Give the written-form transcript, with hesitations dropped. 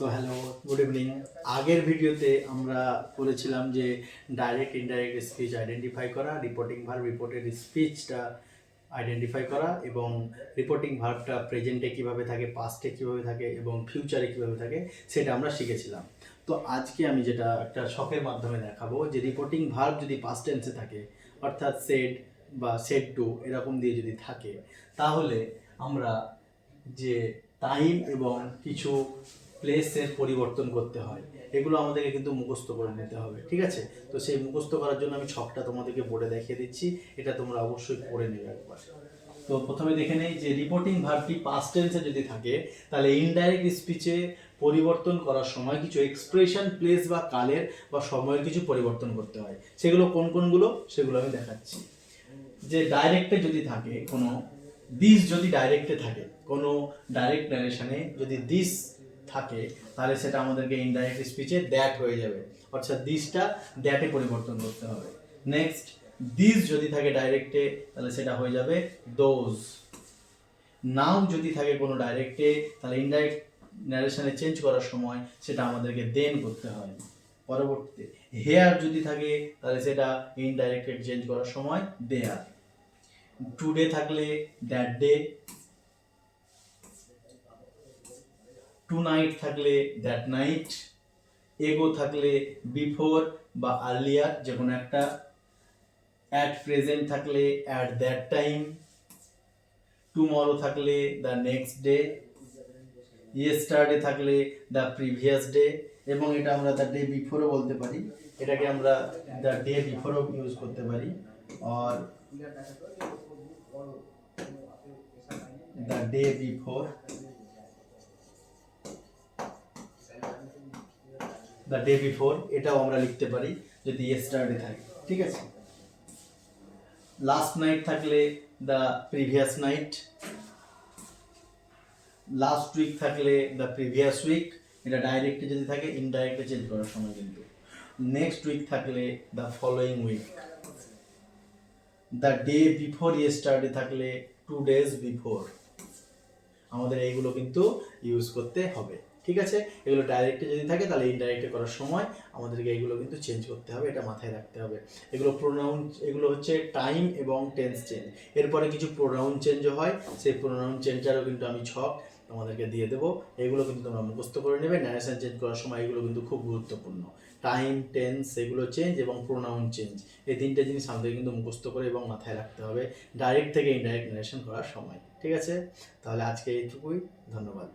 So hello, good evening. আগের ভিডিওতে আমরা বলেছিলাম যে ডাইরেক্ট ইনডাইরেক্ট স্পিচ আইডেন্টিফাই করা, রিপোর্টিং ভার্ব রিপোর্টেড স্পিচটা আইডেন্টিফাই করা এবং রিপোর্টিং ভার্বটা প্রেজেন্টে কীভাবে থাকে, পাস্টে কীভাবে থাকে এবং ফিউচারে কীভাবে থাকে সেটা আমরা শিখেছিলাম। তো আজকে আমি যেটা একটা শখের মাধ্যমে দেখাবো যে রিপোর্টিং ভার্ব যদি পাস্ট টেন্সে থাকে, অর্থাৎ সেড বা সেড টু এরকম দিয়ে যদি থাকে, তাহলে আমরা যে টাইম এবং কিছু প্লেসের পরিবর্তন করতে হয়, এগুলো আমাদেরকে কিন্তু মুখস্থ করে নিতে হবে, ঠিক আছে? তো সেই মুখস্থ করার জন্য আমি ছকটা তোমাদেরকে বোর্ডে দেখিয়ে দিচ্ছি, এটা তোমরা অবশ্যই পড়ে নেবে একবার। তো প্রথমে দেখে নেই যে রিপোর্টিং ভার্বটি পাস্ট টেন্সে যদি থাকে, তাহলে ইনডাইরেক্ট স্পিচে পরিবর্তন করার সময় কিছু এক্সপ্রেশন, প্লেস বা কালের বা সময়ের কিছু পরিবর্তন করতে হয়। সেগুলো কোন কোনগুলো সেগুলো আমি দেখাচ্ছি। যে ডাইরেক্টে যদি থাকে কোনো দিস, যদি ডাইরেক্টে থাকে কোনো ডাইরেক্ট ন্যারেশনে যদি দিস থাকে, তাহলে সেটা আমাদেরকে ইনডাইরেক্ট স্পিচে দ্যাট হয়ে যাবে, অর্থাৎ দিসটা দ্যাটে পরিবর্তন করতে হবে। নেক্সট, দিস যদি থাকে ডাইরেক্টে, তাহলে সেটা হয়ে যাবে দোজ। নাও যদি থাকে কোনো ডাইরেক্টে, তাহলে ইনডাইরেক্ট ন্যারেশনে চেঞ্জ করার সময় সেটা আমাদেরকে দেন করতে হয়। পরবর্তীতে হেয়ার যদি থাকে, তাহলে সেটা ইনডাইরেক্টে চেঞ্জ করার সময় দেয়ার। টুডে থাকলে দ্যাট ডে, টু নাইট থাকলে দ্যাট নাইট, এগো থাকলে বিফোর বা আর্লিয়ার যে কোনো একটা, অ্যাট প্রেজেন্ট থাকলে অ্যাট দ্যাট টাইম, টুমরো থাকলে দ্য নেক্সট ডে, ইয়েস্টারডে থাকলে দ্য প্রিভিয়াস ডে, এবং এটা আমরা দ্য ডে বিফোরও বলতে পারি, এটাকে আমরা দ্য ডে বিফোরও ইউজ করতে পারি, আর the day before, the day before এটাও আমরা লিখতে পারি যদি ইয়েস্টারডে থাকে, ঠিক আছে? লাস্ট নাইট থাকলে the previous night, last week থাকলে দ্য প্রিভিয়াস উইক, এটা ডাইরেক্টে যদি থাকে, ইনডাইরেক্টে চেঞ্জ করার সময় কিন্তু। নেক্সট উইক থাকলে the following week, the day before yesterday থাকলে 2 days বিফোর। আমাদের এইগুলো কিন্তু ইউজ করতে হবে, ঠিক আছে? এগুলো ডাইরেক্টে যদি থাকে, তাহলে ইনডাইরেক্টে করার সময় আমাদেরকে এইগুলো কিন্তু চেঞ্জ করতে হবে, এটা মাথায় রাখতে হবে। এগুলো প্রোনাউন, এগুলো হচ্ছে টাইম এবং টেন্স চেঞ্জ। এরপরে কিছু প্রোনাউন চেঞ্জও হয়, সেই প্রোনাউন চেঞ্জারও কিন্তু আমি ছক তোমাদেরকে দিয়ে দেবো, এগুলো কিন্তু তোমরা মুখস্থ করে নেবে। ন্যারেশন চেঞ্জ করার সময় এগুলো কিন্তু খুব গুরুত্বপূর্ণ। টাইম, টেন্স, এগুলো চেঞ্জ এবং প্রোনাউন চেঞ্জ, এই তিনটে জিনিস আমাদের কিন্তু মুখস্থ করে এবং মাথায় রাখতে হবে ডাইরেক্ট থেকে ইনডাইরেক্ট ন্যারেশন করার সময়, ঠিক আছে? তাহলে আজকে এইটুকুই, ধন্যবাদ।